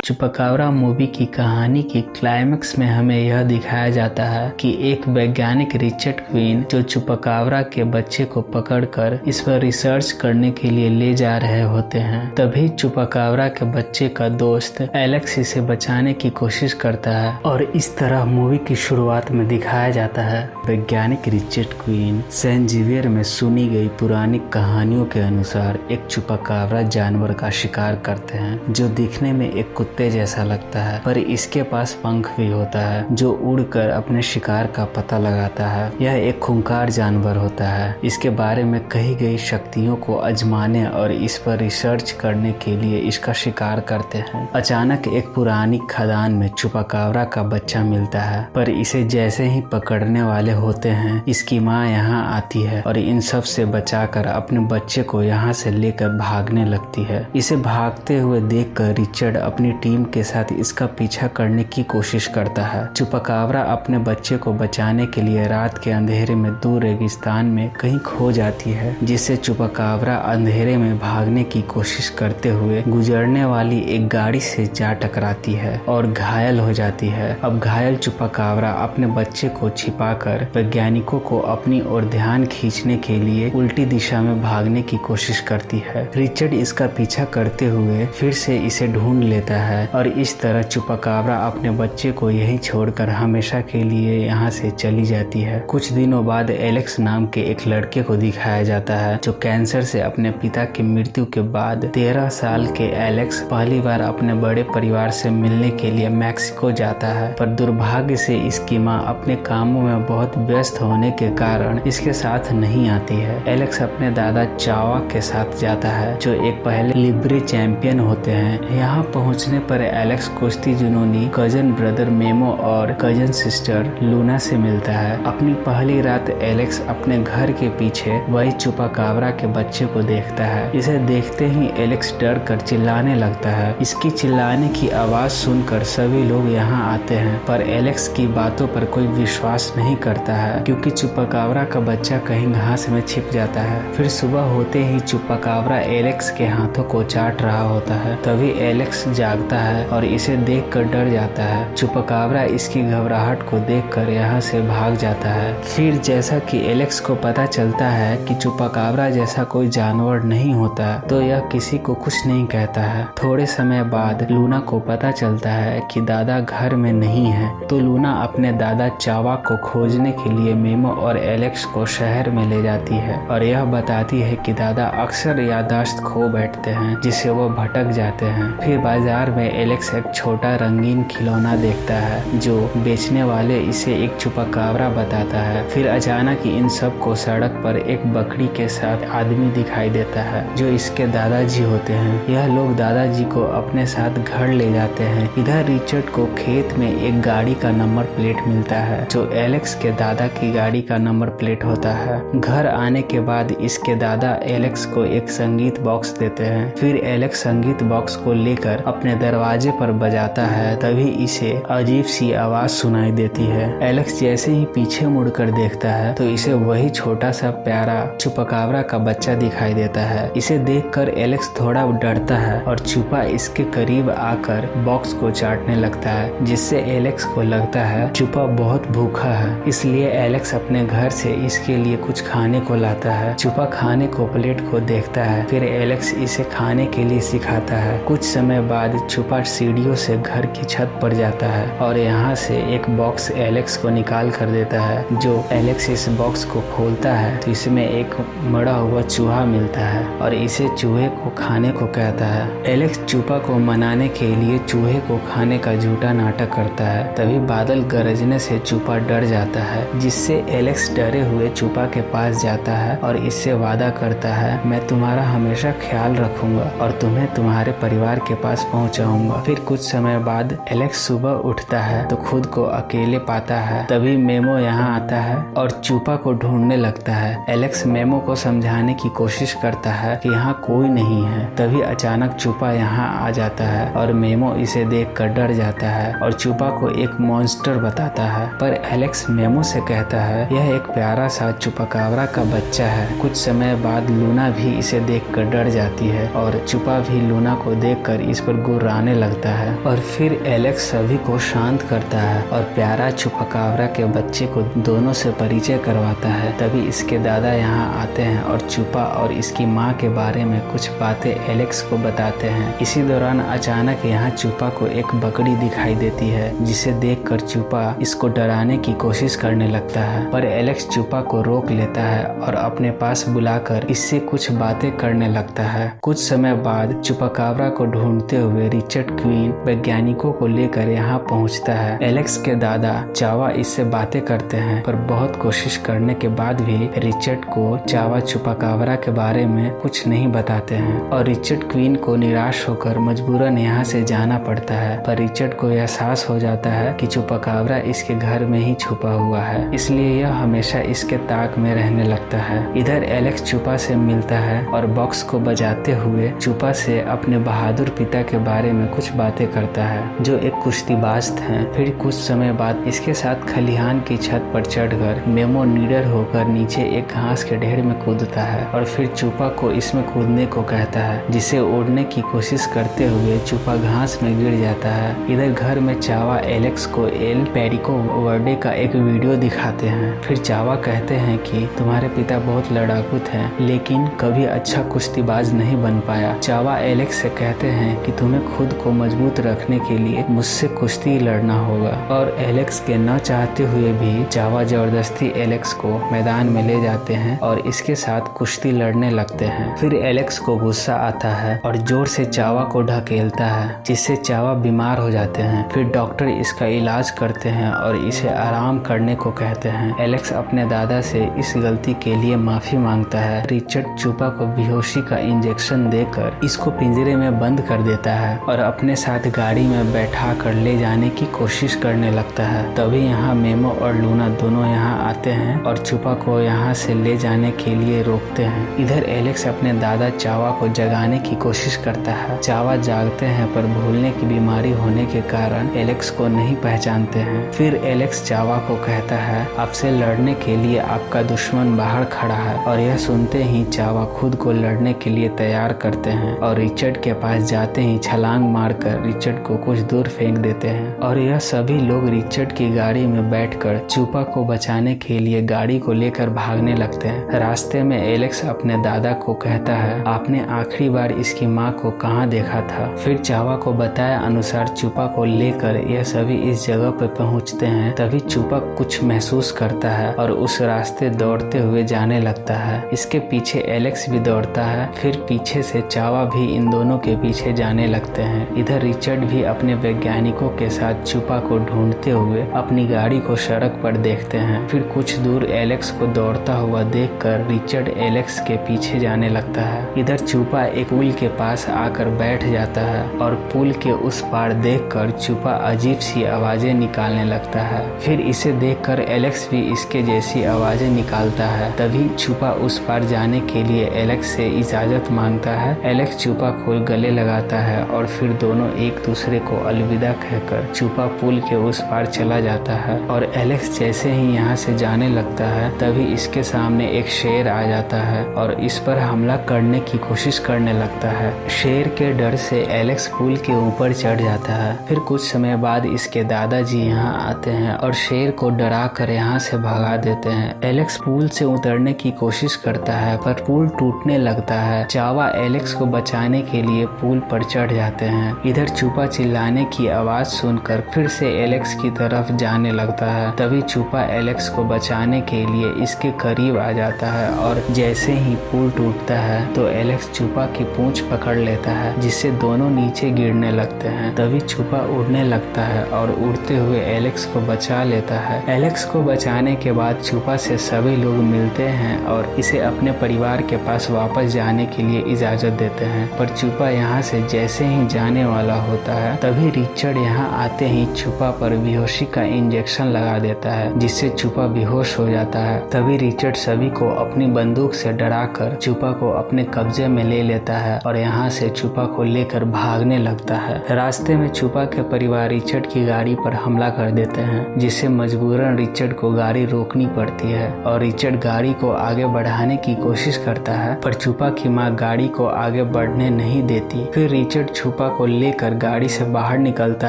चुपाकाब्रा movie की कहानी के क्लाइमेक्स में हमें यह दिखाया जाता है कि एक वैज्ञानिक रिचर्ड क्वीन जो चुपाकाब्रा के बच्चे को पकड़कर इस पर रिसर्च करने के लिए ले जा रहे होते हैं। तभी चुपाकाब्रा के बच्चे का दोस्त एलेक्स इसे बचाने की कोशिश करता है और इस तरह मूवी की शुरुआत में दिखाया जाता है। वैज्ञानिक रिचर्ड क्वीन सेंट जेवियर में सुनी गई पुरानी कहानियों के अनुसार एक चुपाकाब्रा जानवर का शिकार करते हैं जो दिखने में एक कुत्ते जैसा लगता है, पर इसके पास पंख भी होता है जो उड़कर अपने शिकार का पता लगाता है। यह एक खूंखार जानवर होता है। इसके बारे में कही गई शक्तियों को आजमाने और इस पर रिसर्च करने के लिए इसका शिकार करते हैं। अचानक एक पुरानी खदान में चुपाकाब्रा का बच्चा मिलता है, पर इसे जैसे ही पकड़ने वाले होते हैं इसकी माँ यहाँ आती है और इन सब से बचाकर अपने बच्चे को यहाँ से लेकर भागने लगती है। इसे भागते हुए देखकर रिचर्ड अपनी टीम के साथ इसका पीछा करने की कोशिश करता है। चुपाकाब्रा अपने बच्चे को बचाने के लिए रात के अंधेरे में दूर रेगिस्तान में कहीं खो जाती है, जिससे चुपाकाब्रा अंधेरे में भागने की कोशिश करते हुए गुजरने वाली एक गाड़ी से जा टकराती है और घायल हो जाती है। अब घायल चुपाकाब्रा अपने बच्चे को छिपाकर वैज्ञानिकों को अपनी ओर ध्यान खींचने के लिए उल्टी दिशा में भागने की कोशिश करती है। रिचर्ड इसका पीछा करते हुए फिर से इसे ढूंढ लेता है और इस तरह चुपाकाब्रा अपने बच्चे को यहीं छोड़कर हमेशा के लिए यहाँ से चली जाती है। कुछ दिनों बाद एलेक्स नाम के एक लड़के को दिखाया जाता है जो कैंसर से अपने पिता की मृत्यु के बाद 13 साल के एलेक्स पहली बार अपने बड़े परिवार से मिलने के लिए मैक्सिको जाता है, पर दुर्भाग्य से इसकी माँ अपने कामों में बहुत व्यस्त होने के कारण इसके साथ नहीं आती है। एलेक्स अपने दादा चावा के साथ जाता है जो एक पहले लिब्रे चैंपियन होते हैं। यहाँ पहुँचने पर एलेक्स कुश्ती जुनूनी कजन ब्रदर मेमो और कजन सिस्टर लूना से मिलता है। अपनी पहली रात एलेक्स अपने घर के पीछे वही चुपाकाब्रा के बच्चे को देखता है। इसे देखते ही एलेक्स डर कर चिल्लाने लगता है। इसकी चिल्लाने की आवाज सुनकर सभी लोग यहाँ आते हैं, पर एलेक्स की बातों पर कोई विश्वास नहीं करता है क्योंकि चुपाकाब्रा का बच्चा कहीं घास में छिप जाता है। फिर सुबह होते ही चुपाकाब्रा एलेक्स के हाथों को चाट रहा होता है। तभी एलेक्स जागता है और इसे देखकर डर जाता है। चुपाकाब्रा इसकी घबराहट को देखकर यहाँ से भाग जाता है। फिर जैसा कि एलेक्स को पता चलता है कि चुपाकाब्रा जैसा कोई जानवर नहीं होता, तो यह किसी को कुछ नहीं कहता है। थोड़े समय बाद लूना को पता चलता है कि दादा घर में नहीं है, तो लूना अपने दादा चावा को खोजने के लिए मेमो और एलेक्स को शहर में ले जाती है और यह बताती है कि दादा अक्सर याददाश्त खो बैठते हैं जिससे वो भटक जाते हैं। फिर बाजार में एलेक्स एक छोटा रंगीन खिलौना देखता है जो बेचने वाले इसे एक चुपाकाब्रा बताता है। फिर अचानक इन सब को सड़क पर एक बकरी के साथ आदमी दिखाई देता है जो इसके दादाजी होते हैं। यह लोग दादाजी को अपने साथ घर ले जाते हैं। इधर रिचर्ड को खेत में एक गाड़ी का नंबर प्लेट मिलता है जो एलेक्स के दादा की गाड़ी का नंबर प्लेट होता है। घर आने के बाद इसके दादा एलेक्स को एक संगीत बॉक्स देते हैं। फिर एलेक्स संगीत बॉक्स को लेकर अपने दरवाजे पर बजाता है। तभी इसे अजीब सी आवाज सुनाई देती है। एलेक्स जैसे ही पीछे मुड़कर देखता है तो इसे वही छोटा सा प्यारा चुपाकाब्रा का बच्चा दिखाई देता है। इसे देखकर एलेक्स थोड़ा डरता है और चुपा इसके करीब आकर बॉक्स को चाटने लगता है, जिससे एलेक्स को लगता है चुपा बहुत भूखा है। इसलिए एलेक्स अपने घर से इसके लिए कुछ खाने को लाता है। चुपा खाने को प्लेट को देखता है। फिर एलेक्स इसे खाने के लिए सिखाता है। कुछ समय बाद चुपा सीढ़ियों से घर की छत पर जाता है और यहाँ से एक बॉक्स एलेक्स को निकाल कर देता है। जो एलेक्स इस बॉक्स को खोलता है तो इसमें एक मरा हुआ चूहा मिलता है और इसे चूहे को खाने को कहता है। एलेक्स चुपा को मनाने के लिए चूहे को खाने का झूठा नाटक करता है। तभी बादल गरजने से चुपा डर जाता है, जिससे एलेक्स डरे हुए चुपा के पास जाता है और इससे वादा करता है, मैं तुम्हारा हमेशा ख्याल रखूंगा और तुम्हें तुम्हारे परिवार के पास पहुंचाऊंगा। फिर कुछ समय बाद एलेक्स सुबह उठता है तो खुद को अकेले पाता है। तभी मेमो यहाँ आता है और चुपा को ढूंढने लगता है। एलेक्स मेमो को समझाने की कोशिश करता है कि यहाँ कोई नहीं है। तभी अचानक चुपा यहाँ आ जाता है और मेमो इसे देखकर डर जाता है और चुपा को एक मॉन्स्टर बताता है, पर एलेक्स मेमो से कहता है यह एक प्यारा सा चुपाकाब्रा का बच्चा है। कुछ समय बाद लूना भी इसे देखकर डर जाती है और चुपा भी लूना को देखकर इस पर गुर्रा उड़ाने लगता है और फिर एलेक्स सभी को शांत करता है और प्यारा चुपाकाब्रा के बच्चे को दोनों से परिचय करवाता है। तभी इसके दादा यहाँ आते हैं और चुपा और इसकी माँ के बारे में कुछ बातें एलेक्स को बताते हैं। इसी दौरान अचानक यहाँ चुपा को एक बकरी दिखाई देती है, जिसे देखकर चुपा इसको डराने की कोशिश करने लगता है, पर एलेक्स चुपा को रोक लेता है और अपने पास बुलाकर इससे कुछ बातें करने लगता है। कुछ समय बाद चुपाकाब्रा को ढूंढते हुए रिचर्ड क्वीन वैज्ञानिकों को लेकर यहाँ पहुँचता है। एलेक्स के दादा चावा इससे बातें करते हैं, पर बहुत कोशिश करने के बाद भी रिचर्ड को चावा चुपाकाब्रा के बारे में कुछ नहीं बताते हैं और रिचर्ड क्वीन को निराश होकर मजबूरन यहाँ से जाना पड़ता है। पर रिचर्ड को एहसास हो जाता है कि चुपाकाब्रा इसके घर में ही छुपा हुआ है, इसलिए यह हमेशा इसके ताक में रहने लगता है। इधर एलेक्स चुपा से मिलता है और बॉक्स को बजाते हुए चुपा से अपने बहादुर पिता के बारे में कुछ बातें करता है, जो एक कुश्तीबाज थे। फिर कुछ समय बाद इसके साथ खलिहान की छत पर चढ़कर मेमो निडर होकर नीचे एक घास के ढेर में कूदता है और फिर चुपा को इसमें कूदने को कहता है, जिसे उड़ने की कोशिश करते हुए चुपा घास में गिर जाता है। इधर घर में चावा एलेक्स को एल पेरिको वर्डे का एक वीडियो दिखाते हैं। फिर चावा कहते हैं कि तुम्हारे पिता बहुत लड़ाकू थे, लेकिन कभी अच्छा कुश्तीबाज नहीं बन पाया। चावा एलेक्स से कहते हैं कि तुम्हें खुद को मजबूत रखने के लिए मुझसे कुश्ती लड़ना होगा, और एलेक्स के न चाहते हुए भी चावा जबरदस्ती एलेक्स को मैदान में ले जाते हैं और इसके साथ कुश्ती लड़ने लगते हैं। फिर एलेक्स को गुस्सा आता है और जोर से चावा को ढकेलता है, जिससे चावा बीमार हो जाते हैं। फिर डॉक्टर इसका इलाज करते हैं और इसे आराम करने को कहते हैं। एलेक्स अपने दादा से इस गलती के लिए माफी मांगता है। रिचर्ड चुपा को बेहोशी का इंजेक्शन देकर इसको पिंजरे में बंद कर देता है और अपने साथ गाड़ी में बैठा कर ले जाने की कोशिश करने लगता है। तभी यहाँ मेमो और लूना दोनों यहाँ आते हैं और चुपा को यहाँ से ले जाने के लिए रोकते हैं। इधर एलेक्स अपने दादा चावा को जगाने की कोशिश करता है। चावा जागते हैं, पर भूलने की बीमारी होने के कारण एलेक्स को नहीं पहचानते हैं। फिर एलेक्स चावा को कहता है, आपसे लड़ने के लिए आपका दुश्मन बाहर खड़ा है, और यह सुनते ही चावा खुद को लड़ने के लिए तैयार करते हैं और रिचर्ड के पास जाते ही छलांग मारकर रिचर्ड को कुछ दूर फेंक देते हैं। और यह सभी लोग रिचर्ड की गाड़ी में बैठकर चुपा को बचाने के लिए गाड़ी को लेकर भागने लगते हैं। रास्ते में एलेक्स अपने दादा को कहता है, आपने आखिरी बार इसकी माँ को कहाँ देखा था। फिर चावा को बताया अनुसार चुपा को लेकर यह सभी इस जगह पर पहुँचते हैं। तभी चुपा कुछ महसूस करता है और उस रास्ते दौड़ते हुए जाने लगता है। इसके पीछे एलेक्स भी दौड़ता है। फिर पीछे से चावा भी इन दोनों के पीछे जाने लगते हैं। इधर रिचर्ड भी अपने वैज्ञानिकों के साथ चुपा को ढूंढते हुए अपनी गाड़ी को सड़क पर देखते हैं। फिर कुछ दूर एलेक्स को दौड़ता हुआ देखकर रिचर्ड एलेक्स के पीछे जाने लगता है। इधर चुपा एक पुल के पास आकर बैठ जाता है और पुल के उस पार देखकर चुपा अजीब सी आवाजें निकालने लगता है। फिर इसे देखकर एलेक्स भी इसके जैसी आवाजें निकालता है। तभी चुपा उस पार जाने के लिए एलेक्स से इजाजत मांगता है। एलेक्स चुपा को गले लगाता है और फिर दोनों एक दूसरे को अलविदा कहकर चुपा पुल के उस पार चला जाता है। और एलेक्स जैसे ही यहाँ से जाने लगता है, तभी इसके सामने एक शेर आ जाता है और इस पर हमला करने की कोशिश करने लगता है। शेर के डर से एलेक्स पुल के ऊपर चढ़ जाता है। फिर कुछ समय बाद इसके दादाजी यहाँ आते हैं और शेर को डरा कर यहाँ से भगा देते हैं। एलेक्स पुल से उतरने की कोशिश करता है, पर पुल टूटने लगता है। चावा एलेक्स को बचाने के लिए पुल पर चढ़ जाते हैं। इधर चुपा चिल्लाने की आवाज सुनकर फिर से एलेक्स की तरफ जाने लगता है। तभी चुपा एलेक्स को बचाने के लिए इसके करीब आ जाता है और जैसे ही पुल टूटता है तो एलेक्स चुपा की पूंछ पकड़ लेता है, जिससे दोनों नीचे गिरने लगते हैं। तभी चुपा उड़ने लगता है और उड़ते हुए एलेक्स को बचा लेता है। एलेक्स को बचाने के बाद चुपा से सभी लोग मिलते हैं और इसे अपने परिवार के पास वापस जाने के लिए इजाजत देते हैं। पर चुपा यहाँ से जैसे ही जाने वाला होता है, तभी रिचर्ड यहाँ आते ही चुपा पर बेहोशी का इंजेक्शन लगा देता है, जिससे चुपा बेहोश हो जाता है। तभी रिचर्ड सभी को अपनी बंदूक से डराकर चुपा को अपने कब्जे में ले लेता है और यहाँ से चुपा को लेकर भागने लगता है। रास्ते में चुपा के परिवार रिचर्ड की गाड़ी पर हमला कर देते हैं, जिससे मजबूरन रिचर्ड को गाड़ी रोकनी पड़ती है और रिचर्ड गाड़ी को आगे बढ़ाने की कोशिश करता है, पर छुपा की माँ गाड़ी को आगे बढ़ने नहीं देती। फिर रिचर्ड छुपा को लेकर गाड़ी से बाहर निकलता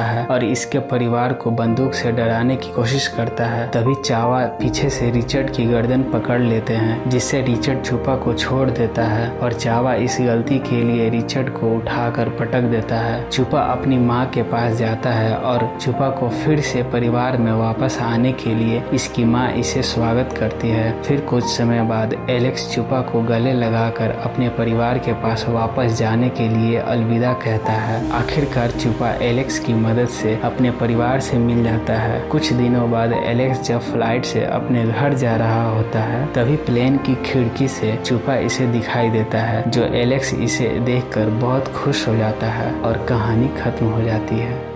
है और इसके परिवार को बंदूक से डराने की कोशिश करता है। तभी चावा पीछे से रिचर्ड की गर्दन पकड़ लेते हैं, जिससे रिचर्ड छुपा को छोड़ देता है और चावा इस गलती के लिए रिचर्ड को उठाकर पटक देता है। छुपा अपनी माँ के पास जाता है और छुपा को फिर से परिवार में वापस आने के लिए इसकी माँ इसे स्वागत करती है। फिर कुछ समय बाद एलेक्स छुपा को गले लगाकर अपने परिवार के पास वापस जाने के लिए अलविदा कहता है। आखिरकार छुपा एलेक्स की मदद से अपने परिवार से मिल जाता है। कुछ दिनों बाद एलेक्स जब फ्लाइट से अपने घर जा रहा होता है, तभी प्लेन की खिड़की से छुपा इसे दिखाई देता है, जो एलेक्स इसे देखकर बहुत खुश हो जाता है और कहानी खत्म हो जाती है।